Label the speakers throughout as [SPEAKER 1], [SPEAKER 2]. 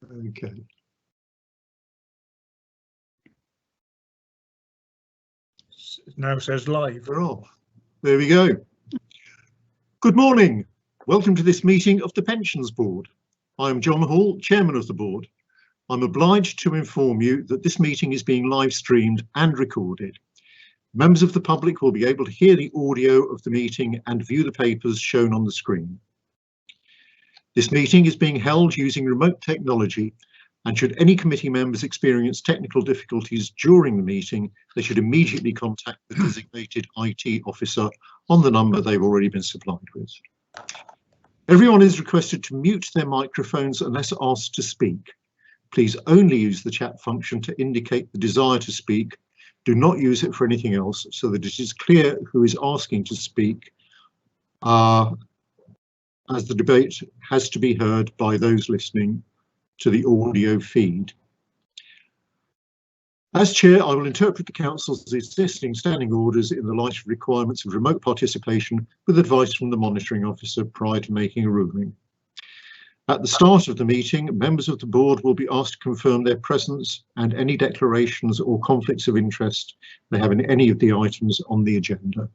[SPEAKER 1] Okay.
[SPEAKER 2] It now says live.
[SPEAKER 1] We're off. There we go. Good morning. Welcome to this meeting of the Pensions Board. I am John Hall, Chairman of the Board. I'm obliged to inform you that this meeting is being live streamed and recorded. Members of the public will be able to hear the audio of the meeting and view the papers shown on the screen. This meeting is being held using remote technology, and should any committee members experience technical difficulties during the meeting, they should immediately contact the designated IT officer on the number they've already been supplied with. Everyone is requested to mute their microphones unless asked to speak. Please only use the chat function to indicate the desire to speak. Do not use it for anything else, so that it is clear who is asking to speak, as the debate has to be heard by those listening to the audio feed. As Chair, I will interpret the Council's existing standing orders in the light of requirements of remote participation with advice from the Monitoring Officer prior to making a ruling. At the start of the meeting, members of the Board will be asked to confirm their presence and any declarations or conflicts of interest they have in any of the items on the agenda.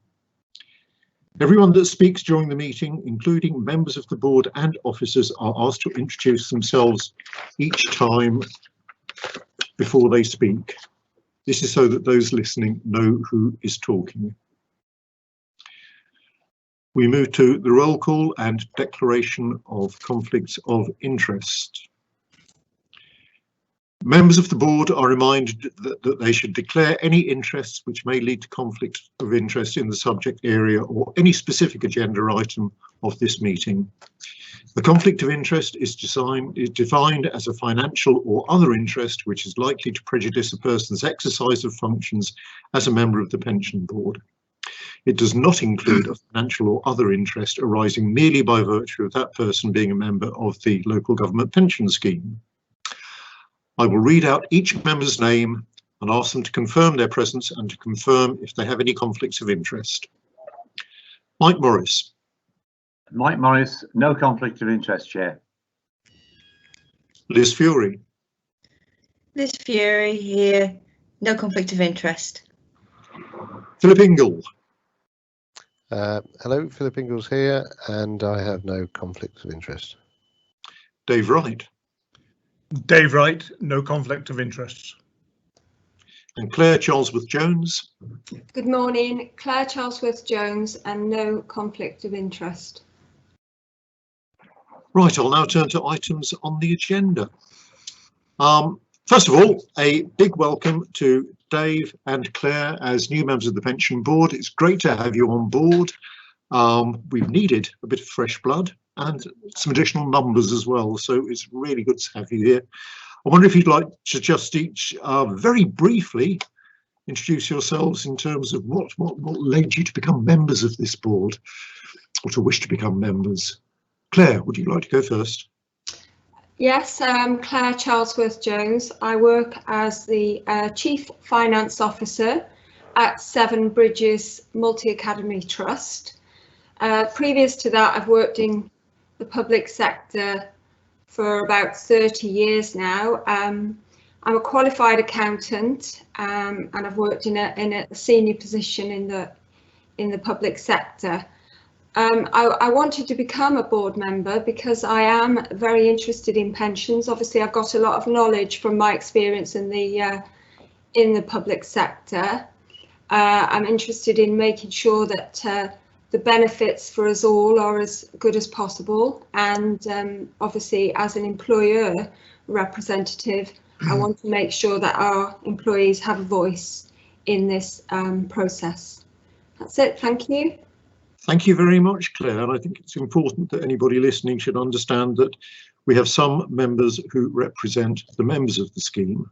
[SPEAKER 1] Everyone that speaks during the meeting, including members of the Board and officers, are asked to introduce themselves each time before they speak. This is so that those listening know who is talking. We move to the roll call and declaration of conflicts of interest. Members of the Board are reminded that they should declare any interests which may lead to conflict of interest in the subject area or any specific agenda item of this meeting. The conflict of interest is defined as a financial or other interest which is likely to prejudice a person's exercise of functions as a member of the Pension Board. It does not include a financial or other interest arising merely by virtue of that person being a member of the local government pension scheme. I will read out each member's name and ask them to confirm their presence and to confirm if they have any conflicts of interest. Mike Morris.
[SPEAKER 3] Mike Morris, no conflict of interest, Chair.
[SPEAKER 1] Liz Fury.
[SPEAKER 4] Liz Fury here, no conflict of interest.
[SPEAKER 1] Philip Ingle.
[SPEAKER 5] Hello, Philip Ingles here, and I have no conflicts of interest.
[SPEAKER 1] Dave Wright.
[SPEAKER 2] Dave Wright, no conflict of interest.
[SPEAKER 1] And Claire Charlesworth-Jones.
[SPEAKER 6] Good morning, Claire Charlesworth-Jones, and no conflict of interest.
[SPEAKER 1] Right, I'll now turn to items on the agenda. First of all, a big welcome to Dave and Claire as new members of the Pension Board. It's great to have you on board. We've needed a bit of fresh blood and some additional numbers as well, so it's really good to have you here. I wonder if you'd like to just each very briefly introduce yourselves in terms of what led you to become members of this board, or to wish to become members. Claire, would you like to go first?
[SPEAKER 6] Yes, Claire Charlesworth-Jones. I work as the Chief Finance Officer at Seven Bridges Multi-Academy Trust. Previous to that, I've worked in the public sector for about 30 years now. I'm a qualified accountant, and I've worked in a senior position in the public sector. I wanted to become a board member because I am very interested in pensions. Obviously, I've got a lot of knowledge from my experience in the public sector. I'm interested in making sure that the benefits for us all are as good as possible, and obviously as an employer representative, I want to make sure that our employees have a voice in this process. That's it, thank you.
[SPEAKER 1] Thank you very much, Claire. And I think it's important that anybody listening should understand that we have some members who represent the members of the scheme,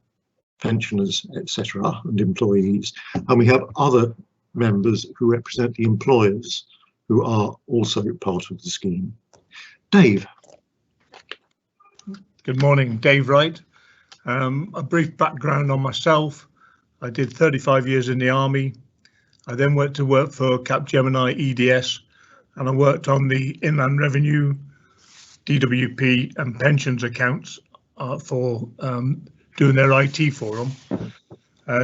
[SPEAKER 1] pensioners, etc., and employees, and we have other members who represent the employers who are also part of the scheme. Dave.
[SPEAKER 2] Good morning, Dave Wright. A brief background on myself. I did 35 years in the Army. I then went to work for Capgemini EDS, and I worked on the Inland Revenue, DWP and pensions accounts for doing their IT for them.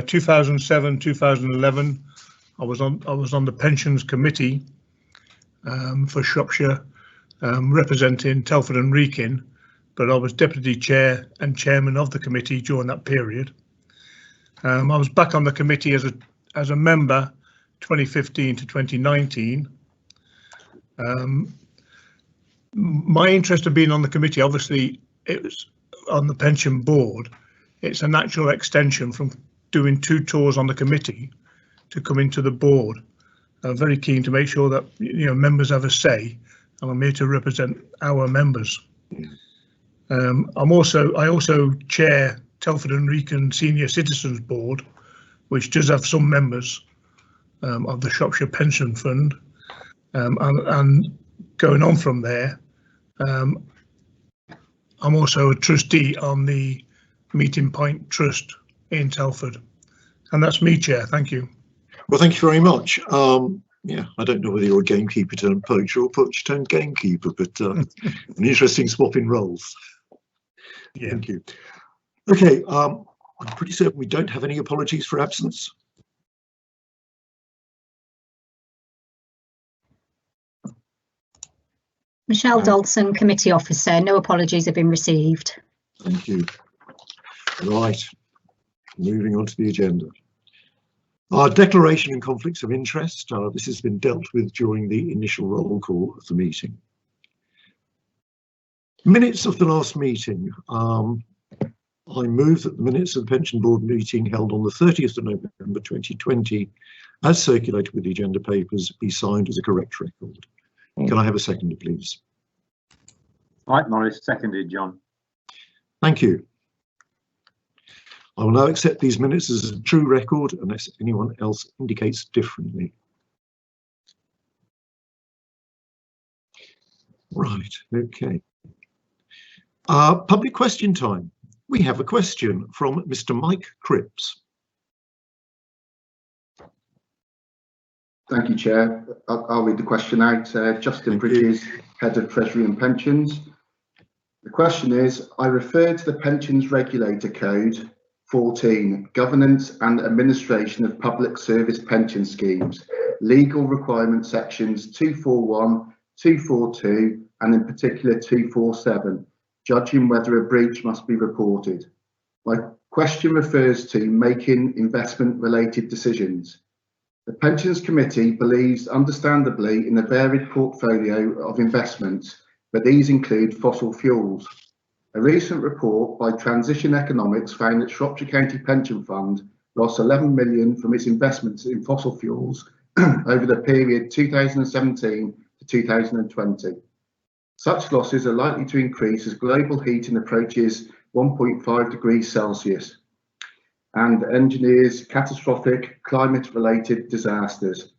[SPEAKER 2] 2007, 2011, I was on the pensions committee for Shropshire, representing Telford and Wrekin, but I was deputy chair and chairman of the committee during that period. I was back on the committee as a member 2015 to 2019. My interest of being on the committee, obviously, it was on the pension board. It's a natural extension from doing 2 tours on the committee to come into the board. I'm very keen to make sure that members have a say, and I'm here to represent our members. I also chair Telford and Wrekin Senior Citizens Board, which does have some members of the Shropshire Pension Fund, and going on from there, I'm also a trustee on the Meeting Point Trust in Telford, and that's me, Chair. Thank you.
[SPEAKER 1] Well, thank you very much. Yeah, I don't know whether you're a gamekeeper turned poacher or poacher turned gamekeeper, but an interesting swap in roles.
[SPEAKER 2] Yeah.
[SPEAKER 1] Thank you. Okay, I'm pretty certain we don't have any apologies for absence.
[SPEAKER 7] Michelle Dodson, Committee Officer. No apologies have been received.
[SPEAKER 1] Thank you. Right, moving on to the agenda. Our declaration and conflicts of interest. This has been dealt with during the initial roll call of the meeting. Minutes of the last meeting. I move that the minutes of the Pension Board meeting held on the 30th of November 2020, as circulated with the agenda papers, be signed as a correct record. Can I have a seconder, please?
[SPEAKER 3] Mike Morris, seconded, John.
[SPEAKER 1] Thank you. I will now accept these minutes as a true record unless anyone else indicates differently. Right, okay. Public question time. We have a question from Mr. Mike Cripps.
[SPEAKER 8] Thank you, Chair. I'll read the question out. Justin Bridges, Head of Treasury and Pensions. The question is, I refer to the Pensions Regulator Code 14, Governance and Administration of Public Service Pension Schemes, Legal Requirement Sections 241, 242, and in particular 247, judging whether a breach must be reported. My question refers to making investment-related decisions. The Pensions Committee believes understandably in a varied portfolio of investments, but these include fossil fuels. A recent report by Transition Economics found that Shropshire County Pension Fund lost 11 million from its investments in fossil fuels over the period 2017 to 2020. Such losses are likely to increase as global heating approaches 1.5 degrees Celsius and engineers catastrophic climate-related disasters.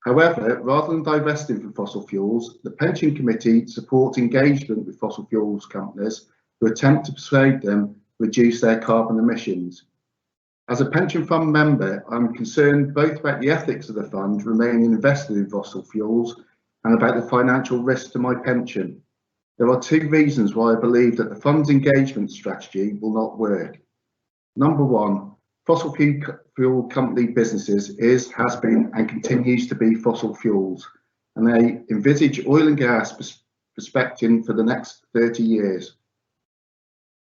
[SPEAKER 8] However, rather than divesting from fossil fuels, the Pension Committee supports engagement with fossil fuels companies who attempt to persuade them to reduce their carbon emissions. As a pension fund member, I'm concerned both about the ethics of the fund remaining invested in fossil fuels and about the financial risk to my pension. There are 2 reasons why I believe that the fund's engagement strategy will not work. Number 1, fossil fuel company businesses has been and continues to be fossil fuels, and they envisage oil and gas prospecting for the next 30 years.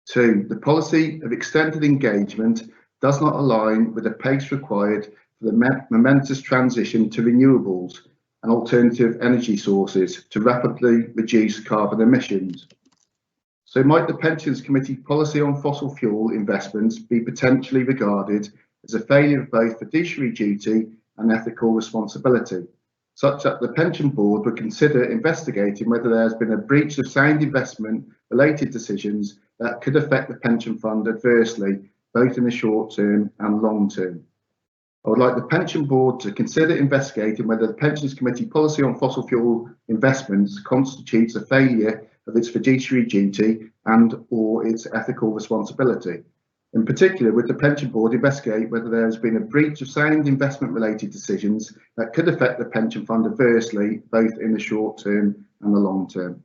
[SPEAKER 8] 2, the policy of extended engagement does not align with the pace required for the momentous transition to renewables and alternative energy sources to rapidly reduce carbon emissions. So might the Pensions Committee policy on fossil fuel investments be potentially regarded as a failure of both fiduciary duty and ethical responsibility, such that the Pension Board would consider investigating whether there has been a breach of sound investment related decisions that could affect the pension fund adversely, both in the short term and long term? I would like the Pension Board to consider investigating whether the Pensions Committee policy on fossil fuel investments constitutes a failure of its fiduciary duty and or its ethical responsibility. In particular, would the Pension Board investigate whether there has been a breach of sound investment related decisions that could affect the pension fund adversely, both in the short term and the long term?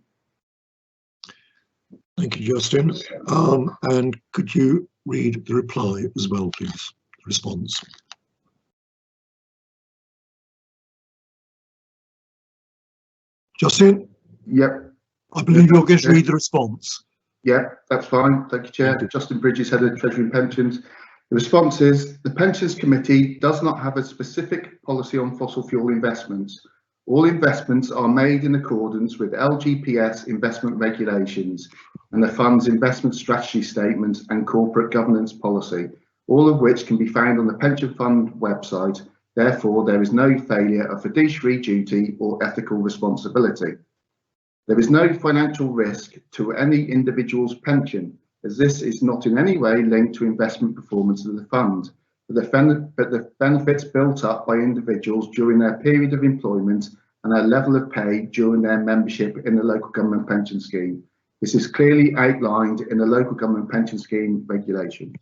[SPEAKER 1] Thank you, Justin. And could you read the reply as well, please? Response. Justin?
[SPEAKER 8] Yep.
[SPEAKER 1] I believe you're going to read the response.
[SPEAKER 8] Yeah, that's fine. Thank you, Chair.
[SPEAKER 1] Thank you.
[SPEAKER 8] Justin Bridges, Head of Treasury and Pensions. The response is, the Pensions Committee does not have a specific policy on fossil fuel investments. All investments are made in accordance with LGPS investment regulations and the fund's investment strategy statements and corporate governance policy, all of which can be found on the Pension Fund website. Therefore, there is no failure of fiduciary duty or ethical responsibility. There is no financial risk to any individual's pension, as this is not in any way linked to investment performance of the fund, but the benefits built up by individuals during their period of employment and their level of pay during their membership in the local government pension scheme. This is clearly outlined in the local government pension scheme regulations.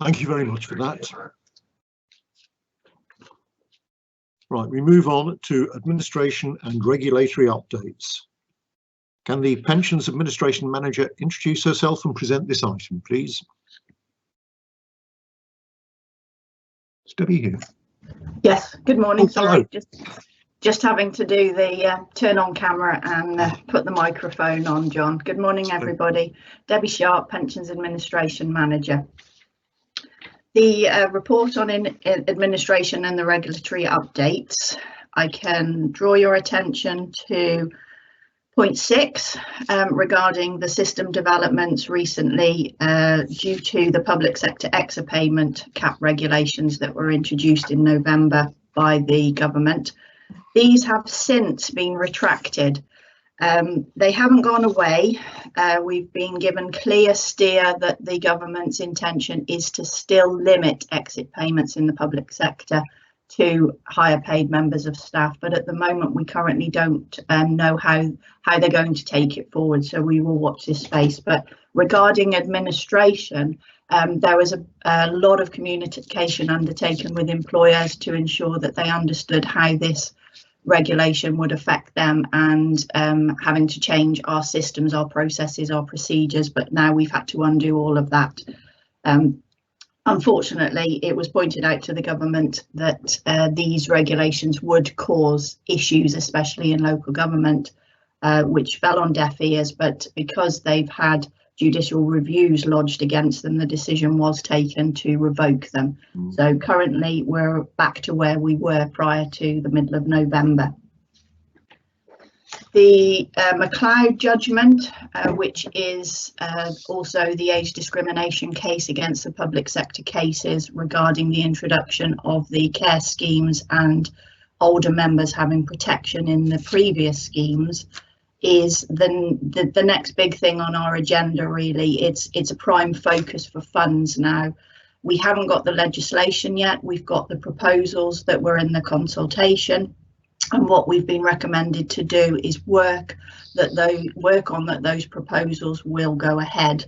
[SPEAKER 1] Thank you very much for that. Right, we move on to administration and regulatory updates. Can the Pensions Administration Manager introduce herself and present this item, please? Is Debbie here?
[SPEAKER 9] Yes, good morning.
[SPEAKER 1] Oh, hello.
[SPEAKER 9] Sorry, just having to do the turn on camera and put the microphone on, John. Good morning, everybody. Debbie Sharp, Pensions Administration Manager. The report on administration and the regulatory updates, I can draw your attention to point 6 regarding the system developments recently due to the public sector exit payment cap regulations that were introduced in November by the government. These have since been retracted. They haven't gone away. We've been given clear steer that the government's intention is to still limit exit payments in the public sector to higher paid members of staff, but at the moment we currently don't know how they're going to take it forward, so we will watch this space. But regarding administration, there was a lot of communication undertaken with employers to ensure that they understood how this regulation would affect them, and having to change our systems, our processes, our procedures, but now we've had to undo all of that. Unfortunately, it was pointed out to the government that these regulations would cause issues, especially in local government, which fell on deaf ears, but because they've had judicial reviews lodged against them, the decision was taken to revoke them. So currently we're back to where we were prior to the middle of November. The McLeod judgment, which is also the age discrimination case against the public sector cases regarding the introduction of the care schemes and older members having protection in the previous schemes, is the next big thing on our agenda. Really, it's a prime focus for funds now. We haven't got the legislation yet. We've got the proposals that were in the consultation, and what we've been recommended to do is work on that those proposals will go ahead.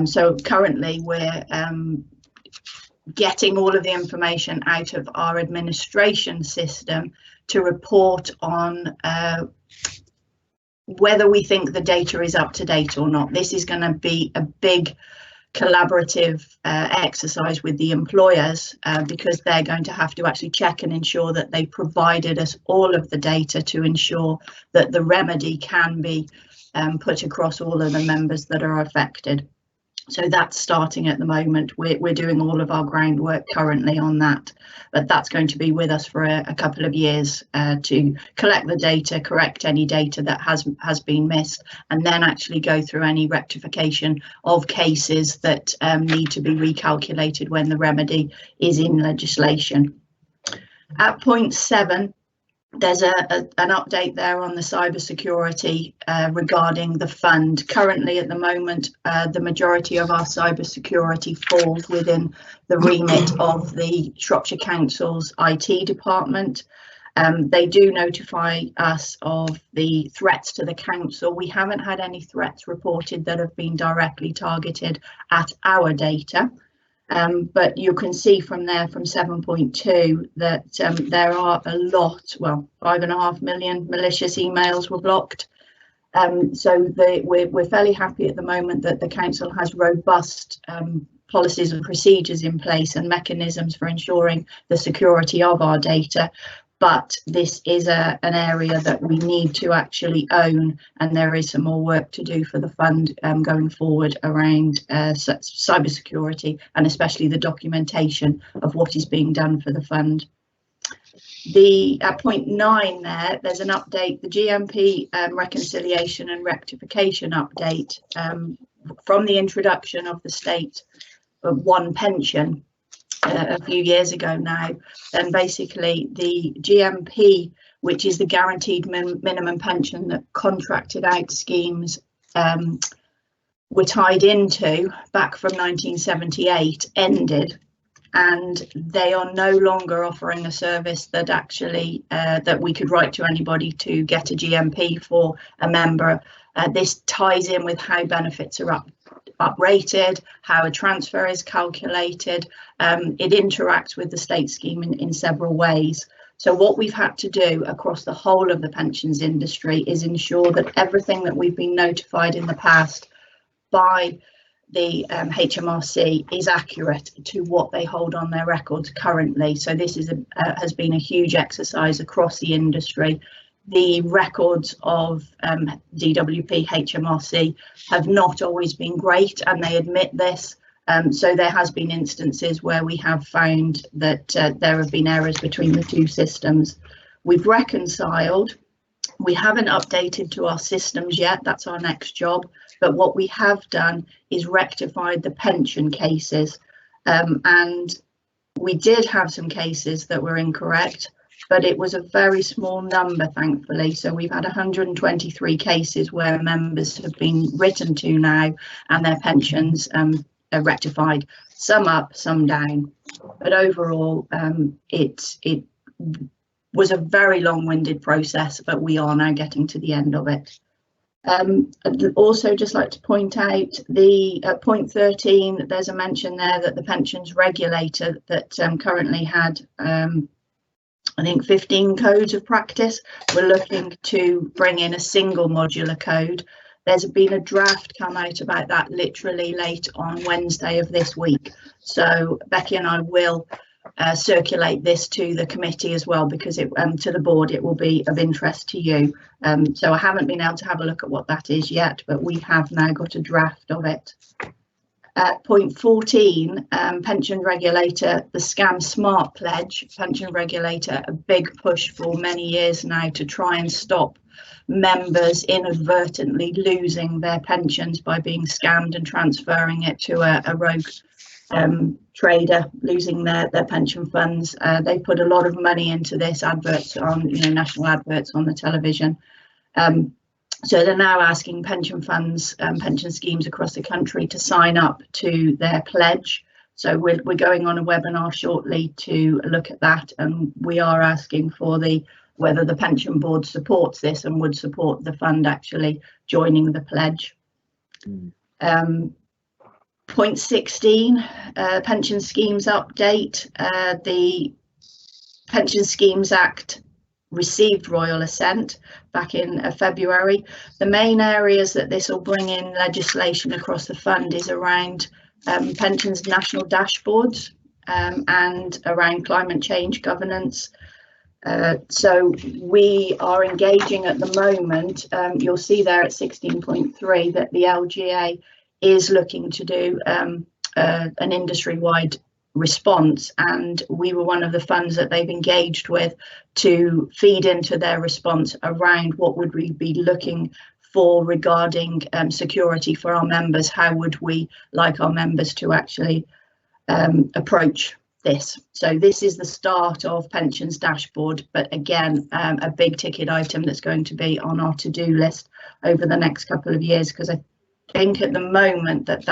[SPEAKER 9] So currently we're getting all of the information out of our administration system to report on whether we think the data is up to date or not. This is going to be a big collaborative exercise with the employers, because they're going to have to actually check and ensure that they provided us all of the data to ensure that the remedy can be put across all of the members that are affected. So that's starting at the moment. We're doing all of our groundwork currently on that, but that's going to be with us for a couple of years to collect the data, correct any data that has been missed, and then actually go through any rectification of cases that need to be recalculated when the remedy is in legislation. At point 7, there's an update there on the cybersecurity regarding the fund. Currently, at the moment, the majority of our cybersecurity falls within the remit of the Shropshire Council's IT department. They do notify us of the threats to the council. We haven't had any threats reported that have been directly targeted at our data. But you can see from there, from 7.2, that there are a lot, well, 5.5 million malicious emails were blocked. So we're fairly happy at the moment that the council has robust policies and procedures in place and mechanisms for ensuring the security of our data. But this is an area that we need to actually own, and there is some more work to do for the fund going forward around cybersecurity, and especially the documentation of what is being done for the fund. At point 9 there's an update, the GMP reconciliation and rectification update from the introduction of the state of one pension a few years ago now. And basically the GMP, which is the guaranteed minimum pension that contracted out schemes were tied into back from 1978, ended, and they are no longer offering a service that actually that we could write to anybody to get a GMP for a member. This ties in with how benefits are uprated, how a transfer is calculated. It interacts with the state scheme in several ways. So what we've had to do across the whole of the pensions industry is ensure that everything that we've been notified in the past by the HMRC is accurate to what they hold on their records currently. So this is has been a huge exercise across the industry. The records of DWP HMRC have not always been great, and they admit this. So there has been instances where we have found that there have been errors between the two systems. We've reconciled. We haven't updated to our systems yet, that's our next job, but what we have done is rectified the pension cases, and we did have some cases that were incorrect, but it was a very small number, thankfully. So we've had 123 cases where members have been written to now and their pensions are rectified, some up, some down, but overall it was a very long-winded process, but we are now getting to the end of it. I'd also just like to point out at point 13, there's a mention there that the pensions regulator that currently had I think 15 codes of practice, we're looking to bring in a single modular code. There's been a draft come out about that literally late on Wednesday of this week. So Becky and I will circulate this to the committee as well, because it to the board it will be of interest to you. So I haven't been able to have a look at what that is yet, but we have now got a draft of it. At point 14, pension regulator, the Scam Smart pledge, pension regulator, a big push for many years now to try and stop members inadvertently losing their pensions by being scammed and transferring it to a rogue trader, losing their pension funds. They put a lot of money into this, adverts on, national adverts on the television. So they're now asking pension funds, pension schemes across the country to sign up to their pledge. So we're going on a webinar shortly to look at that, and we are asking for whether the pension board supports this and would support the fund actually joining the pledge. Point 16, pension schemes update. The Pension Schemes Act received royal assent back in February. The main areas that this will bring in legislation across the fund is around pensions national dashboards and around climate change governance. So we are engaging at the moment. You'll see there at 16.3 that the LGA is looking to do an industry-wide response, and we were one of the funds that they've engaged with to feed into their response around what would we be looking for regarding security for our members. How would we like our members to actually approach this? So this is the start of pensions dashboard, but again a big ticket item that's going to be on our to-do list over the next couple of years, because I think at the moment that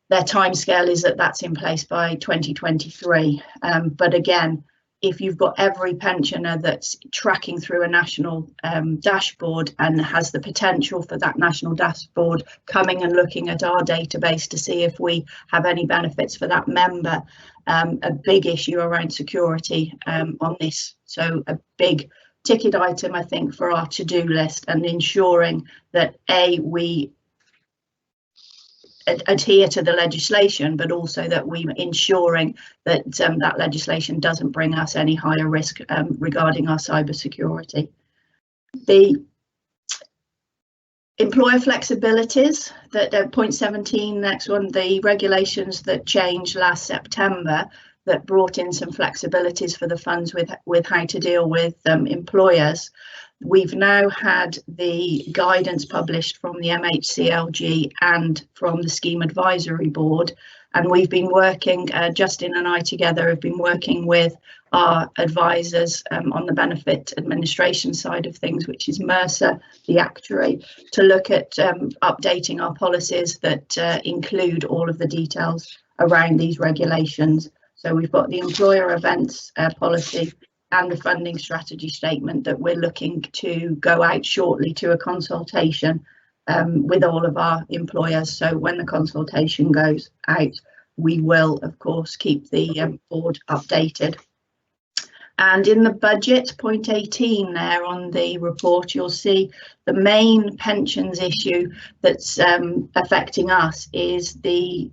[SPEAKER 9] their timescale is that's in place by 2023. But again, if you've got every pensioner that's tracking through a national dashboard and has the potential for that national dashboard coming and looking at our database to see if we have any benefits for that member, a big issue around security on this. So a big ticket item, I think, for our to-do list, and ensuring that we adhere to the legislation, but also that we ensuring that that legislation doesn't bring us any higher risk regarding our cyber security. The employer flexibilities, that point 17, next one, the regulations that changed last September that brought in some flexibilities for the funds with how to deal with employers. We've now had the guidance published from the MHCLG and from the Scheme Advisory Board, and we've been working, Justin and I together have been working with our advisors on the benefit administration side of things, which is Mercer, the actuary, to look at updating our policies that include all of the details around these regulations. So we've got the employer events policy and the funding strategy statement that we're looking to go out shortly to a consultation with all of our employers. So when the consultation goes out, we will, of course, keep the board updated. And in the budget, point 18 there on the report, you'll see the main pensions issue that's affecting us is the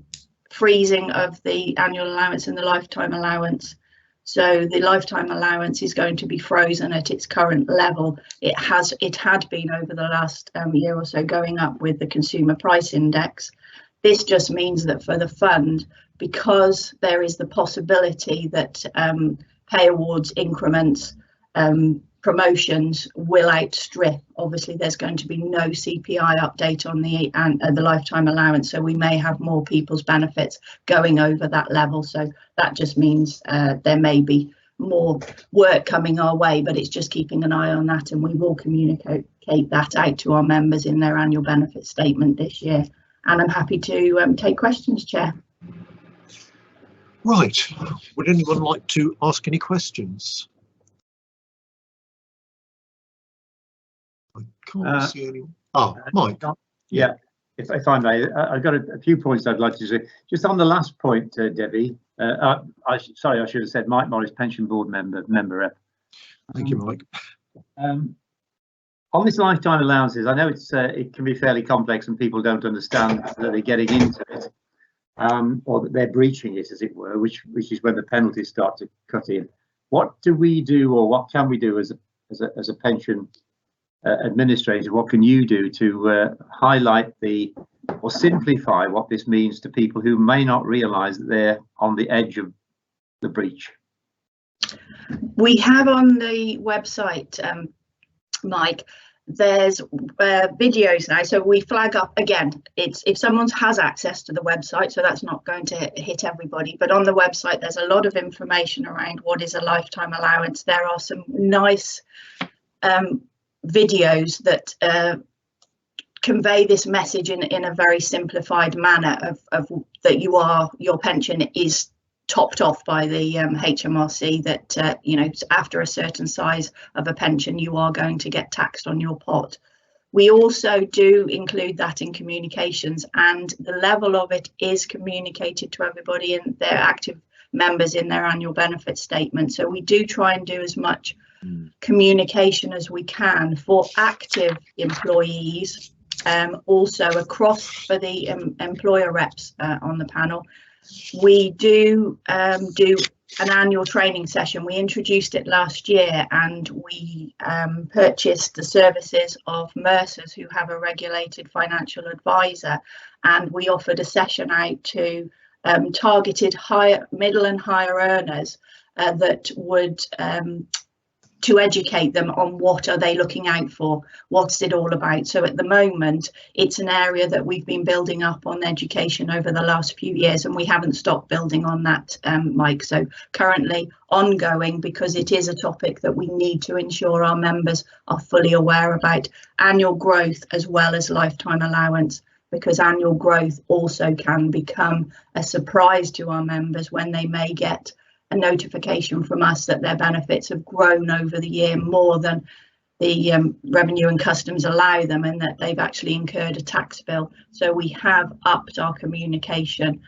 [SPEAKER 9] freezing of the annual allowance and the lifetime allowance. So the lifetime allowance is going to be frozen at its current level. It had been over the last year or so going up with the consumer price index. This just means that for the fund, because there is the possibility that pay awards increments, promotions will outstrip. Obviously, there's going to be no CPI update on the lifetime allowance, so we may have more people's benefits going over that level. So that just means there may be more work coming our way, but it's just keeping an eye on that, and we will communicate that out to our members in their annual benefit statement this year. And I'm happy to take questions, Chair.
[SPEAKER 1] Right, would anyone like to ask any questions? I can't see anyone. Oh, Mike.
[SPEAKER 3] Yeah, if I may, I've got a few points I'd like to say. Just on the last point, Debbie, sorry, I should have said Mike Morris, Pension Board member rep.
[SPEAKER 1] Thank you, Mike.
[SPEAKER 3] On this lifetime allowances, I know it can be fairly complex and people don't understand that they're getting into it, or that they're breaching it, as it were, which is when the penalties start to cut in. What do we do, or what can we do as a pension administrator? What can you do to highlight or simplify what this means to people who may not realise that they're on the edge of the breach?
[SPEAKER 9] We have on the website, Mike, there's videos now, so we flag up again. It's if someone has access to the website, so that's not going to hit everybody, but on the website there's a lot of information around what is a lifetime allowance. There are some nice videos that convey this message in a very simplified manner of that your pension is topped off by the HMRC, that you know, after a certain size of a pension you are going to get taxed on your pot. We also do include that in communications, and the level of it is communicated to everybody and their active members in their annual benefit statement. So we do try and do as much communication as we can for active employees, also across for the employer reps on the panel. We do an annual training session. We introduced it last year, and we purchased the services of Mercer's, who have a regulated financial advisor, and we offered a session out to targeted middle and higher earners that would to educate them on what are they looking out for, what's it all about. So at the moment, it's an area that we've been building up on education over the last few years, and we haven't stopped building on that, Mike. So currently ongoing, because it is a topic that we need to ensure our members are fully aware about. Annual growth as well as lifetime allowance, because annual growth also can become a surprise to our members when they may get a notification from us that their benefits have grown over the year more than the revenue and customs allow them, and that they've actually incurred a tax bill. So we have upped our communication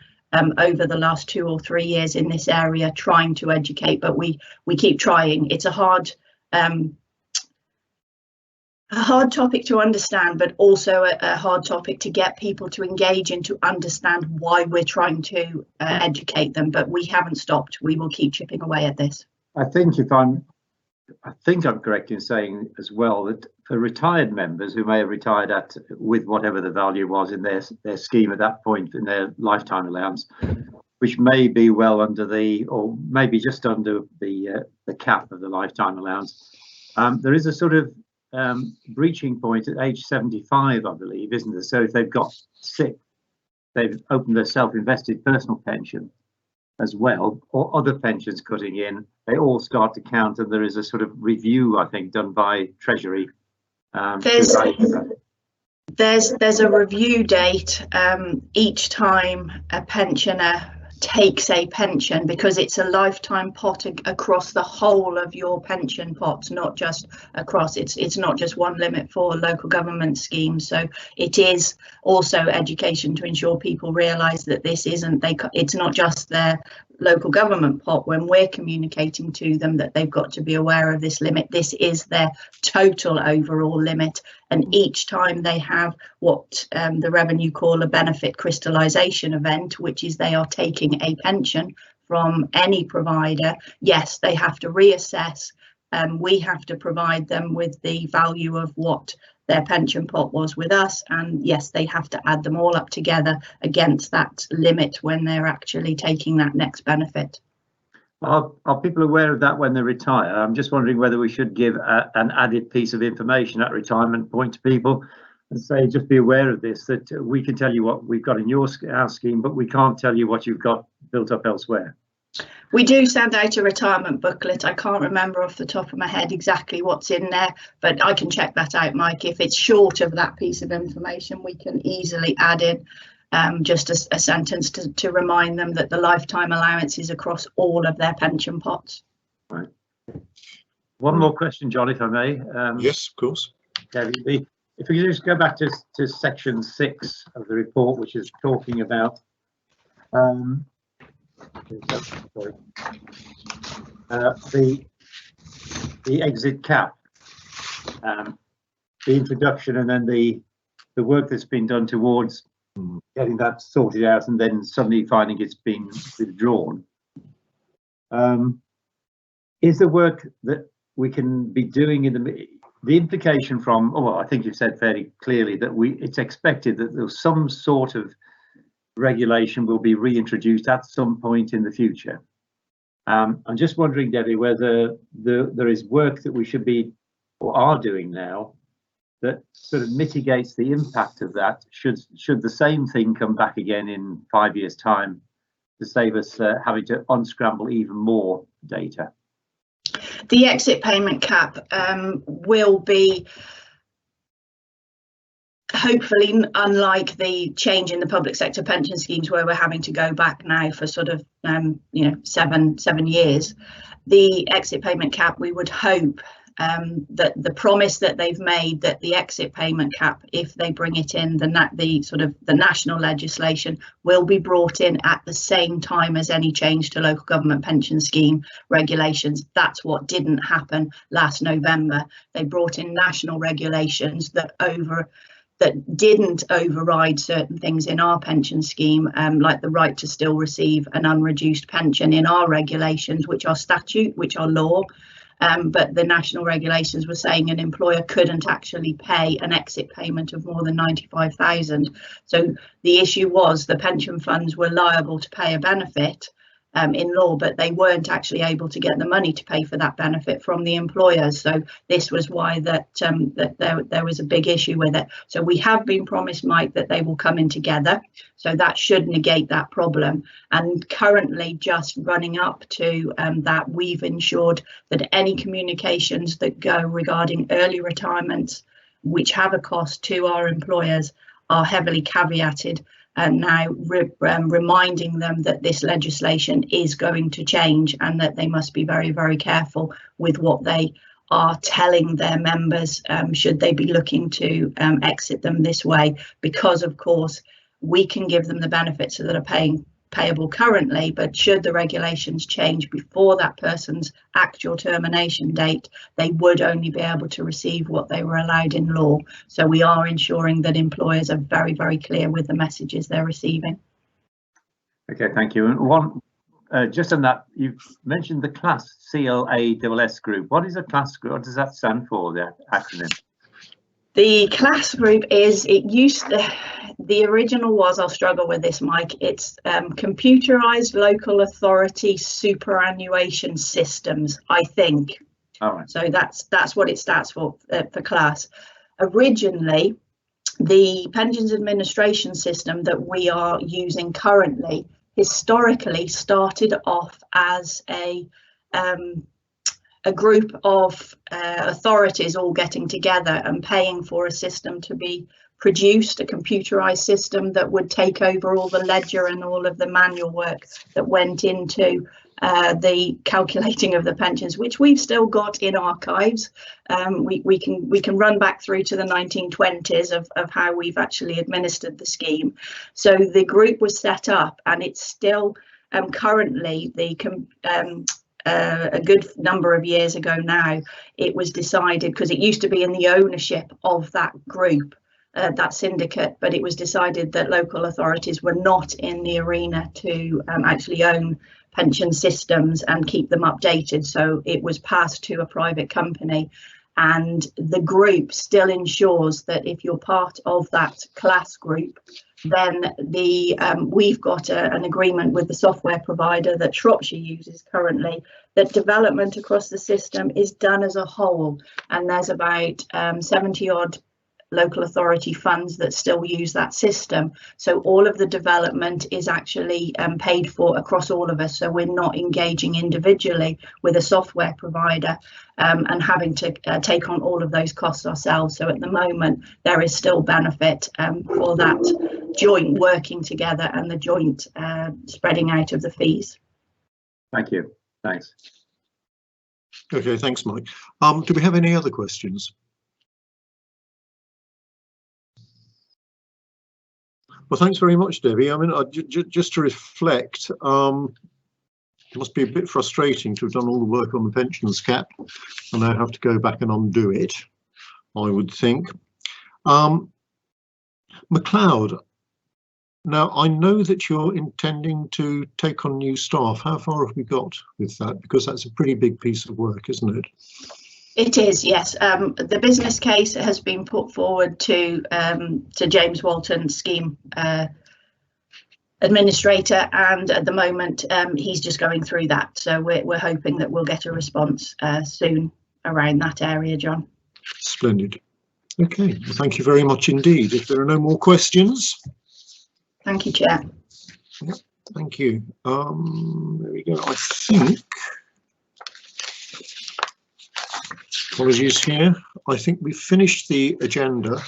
[SPEAKER 9] over the last 2 or 3 years in this area, trying to educate, but we keep trying. It's a hard a hard topic to understand, but also a hard topic to get people to engage in, to understand why we're trying to educate them. But we haven't stopped. We will keep chipping away at this.
[SPEAKER 3] I think I'm correct in saying as well that for retired members who may have retired with whatever the value was in their scheme at that point in their lifetime allowance, which may be well under or maybe just under the cap of the lifetime allowance, there is a sort of breaching point at age 75, I believe, isn't there? So if they've got sick, they've opened their self-invested personal pension as well, or other pensions cutting in, they all start to count, and there is a sort of review, I think, done by Treasury.
[SPEAKER 9] There's a review date each time a pensioner takes a pension, because it's a lifetime pot across the whole of your pension pots, not just across, it's not just one limit for local government schemes. So it is also education to ensure people realise that this isn't, it's not just their local government pot. When we're communicating to them that they've got to be aware of this limit, this is their total overall limit, and each time they have what the revenue call a benefit crystallisation event, which is they are taking a pension from any provider, yes, they have to reassess. We have to provide them with the value of what their pension pot was with us, and yes, they have to add them all up together against that limit when they're actually taking that next benefit.
[SPEAKER 3] Are people aware of that when they retire? I'm just wondering whether we should give an added piece of information at retirement point to people and say, just be aware of this, that we can tell you what we've got in our scheme, but we can't tell you what you've got built up elsewhere.
[SPEAKER 9] We do send out a retirement booklet. I can't remember off the top of my head exactly what's in there, but I can check that out, Mike. If it's short of that piece of information, we can easily add in just a sentence to remind them that the lifetime allowance is across all of their pension pots.
[SPEAKER 3] Right. One more question, John, if I may.
[SPEAKER 1] Yes, of course.
[SPEAKER 3] If we just go back to section 6 of the report, which is talking about the exit cap, the introduction, and then the work that's been done towards getting that sorted out, and then suddenly finding it's been withdrawn. Is the work that we can be doing in the implication from, well, I think you've said fairly clearly that it's expected that there's some sort of regulation will be reintroduced at some point in the future. I'm just wondering, Debbie, whether there is work that we should be or are doing now that sort of mitigates the impact of that should the same thing come back again in 5 years' time, to save us having to unscramble even more data.
[SPEAKER 9] The exit payment cap will be, hopefully, unlike the change in the public sector pension schemes where we're having to go back now for sort of 7 years. The exit payment cap, we would hope that the promise that they've made, that the exit payment cap, if they bring it in, the national legislation, will be brought in at the same time as any change to local government pension scheme regulations. That's what didn't happen last November. They brought in national regulations that didn't override certain things in our pension scheme, like the right to still receive an unreduced pension in our regulations, which are statute, which are law. But the national regulations were saying an employer couldn't actually pay an exit payment of more than 95,000. So the issue was the pension funds were liable to pay a benefit in law, but they weren't actually able to get the money to pay for that benefit from the employers. So this was why that there was a big issue with it. So we have been promised, Mike, that they will come in together. So that should negate that problem. And currently, just running up to that, we've ensured that any communications that go regarding early retirements, which have a cost to our employers, are heavily caveated, and now reminding them that this legislation is going to change and that they must be very, very careful with what they are telling their members should they be looking to exit them this way, because of course we can give them the benefits that are payable currently, but should the regulations change before that person's actual termination date, they would only be able to receive what they were allowed in law. So we are ensuring that employers are very, very clear with the messages they're receiving.
[SPEAKER 3] Okay, thank you. And one, just on that, you've mentioned the class, CLASS group. What is a class group? What does that stand for, the acronym?
[SPEAKER 9] The class group is, the original was, I'll struggle with this, Mike, it's computerized local authority superannuation systems, I think.
[SPEAKER 3] All right.
[SPEAKER 9] So that's what it stands for class. Originally, the pensions administration system that we are using currently historically started off as a group of authorities all getting together and paying for a system to be produced, a computerized system that would take over all the ledger and all of the manual work that went into the calculating of the pensions, which we've still got in archives. We can run back through to the 1920s of how we've actually administered the scheme. So the group was set up, and it's still currently a good number of years ago now, it was decided, because it used to be in the ownership of that group, that syndicate, but it was decided that local authorities were not in the arena to actually own pension systems and keep them updated. So it was passed to a private company, and the group still ensures that if you're part of that class group, then we've got an agreement with the software provider that Shropshire uses currently, that development across the system is done as a whole, and there's about 70 odd local authority funds that still use that system. So all of the development is actually paid for across all of us. So we're not engaging individually with a software provider and having to take on all of those costs ourselves. So at the moment, there is still benefit for that joint working together and the joint spreading out of the fees.
[SPEAKER 3] Thank you. Thanks.
[SPEAKER 1] Okay, thanks, Mike. Do we have any other questions? Well, thanks very much, Debbie. I mean, just to reflect, it must be a bit frustrating to have done all the work on the pensions cap and now have to go back and undo it, I would think. McLeod, now I know that you're intending to take on new staff. How far have we got with that? Because that's a pretty big piece of work, isn't it?
[SPEAKER 9] It is, yes. The business case has been put forward to James Walton, scheme administrator, and at the moment he's just going through that. So we're hoping that we'll get a response soon around that area, John.
[SPEAKER 1] Splendid. Okay, well, thank you very much indeed. If there are no more questions.
[SPEAKER 9] Thank you, Chair.
[SPEAKER 1] Yep, thank you. There we go. I think. Apologies here. I think we've finished the agenda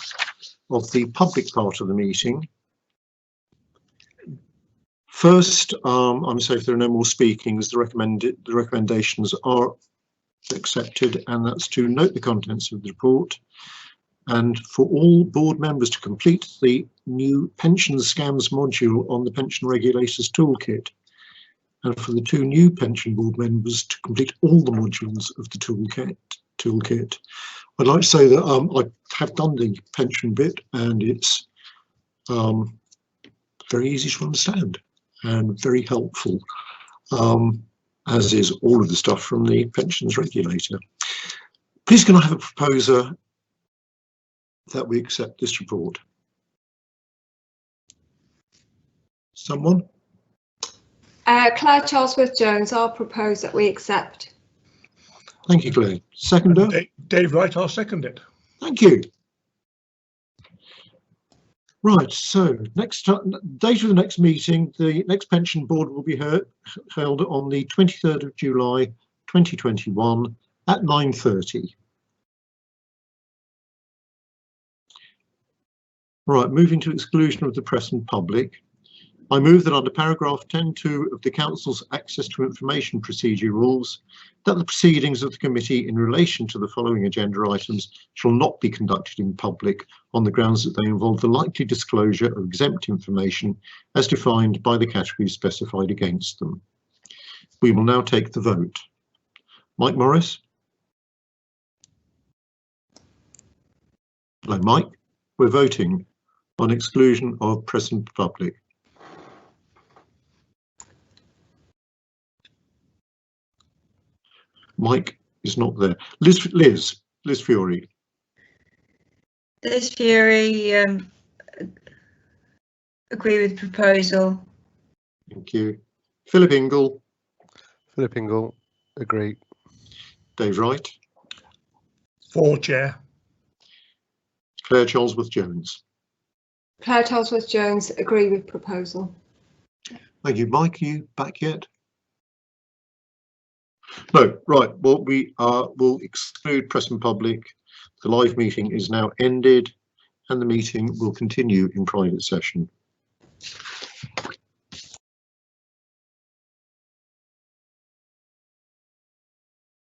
[SPEAKER 1] of the public part of the meeting. First, I'm sorry if there are no more speakings. The recommendations are accepted, and that's to note the contents of the report, and for all board members to complete the new pension scams module on the pension regulators toolkit, and for the 2 new pension board members to complete all the modules of the toolkit. I'd like to say that I have done the pension bit, and it's very easy to understand and very helpful, as is all of the stuff from the pensions regulator. Please can I have a proposer that we accept this report? Someone?
[SPEAKER 6] Claire Charlesworth-Jones, I'll propose that we accept.
[SPEAKER 1] Thank you, Claire. Seconder?
[SPEAKER 2] Dave Wright, I'll second it.
[SPEAKER 1] Thank you. Right, so date of the next meeting, the next pension board will be held on the 23rd of July 2021 at 9:30. Right, moving to exclusion of the press and public. I move that under paragraph 10.2 of the Council's Access to Information Procedure rules, that the proceedings of the committee in relation to the following agenda items shall not be conducted in public on the grounds that they involve the likely disclosure of exempt information as defined by the categories specified against them. We will now take the vote. Mike Morris? Hello, Mike. We're voting on exclusion of present public. Mike is not there. Liz Fury.
[SPEAKER 4] Liz Fury, agree with proposal.
[SPEAKER 1] Thank you. Philip Ingle.
[SPEAKER 5] Philip Ingle, agree.
[SPEAKER 1] Dave Wright.
[SPEAKER 2] For, Chair.
[SPEAKER 1] Claire Charlesworth-Jones.
[SPEAKER 6] Claire Charlesworth-Jones, agree with proposal.
[SPEAKER 1] Thank you. Mike, are you back yet? No, right. Well, we will exclude press and public. The live meeting is now ended and the meeting will continue in private session.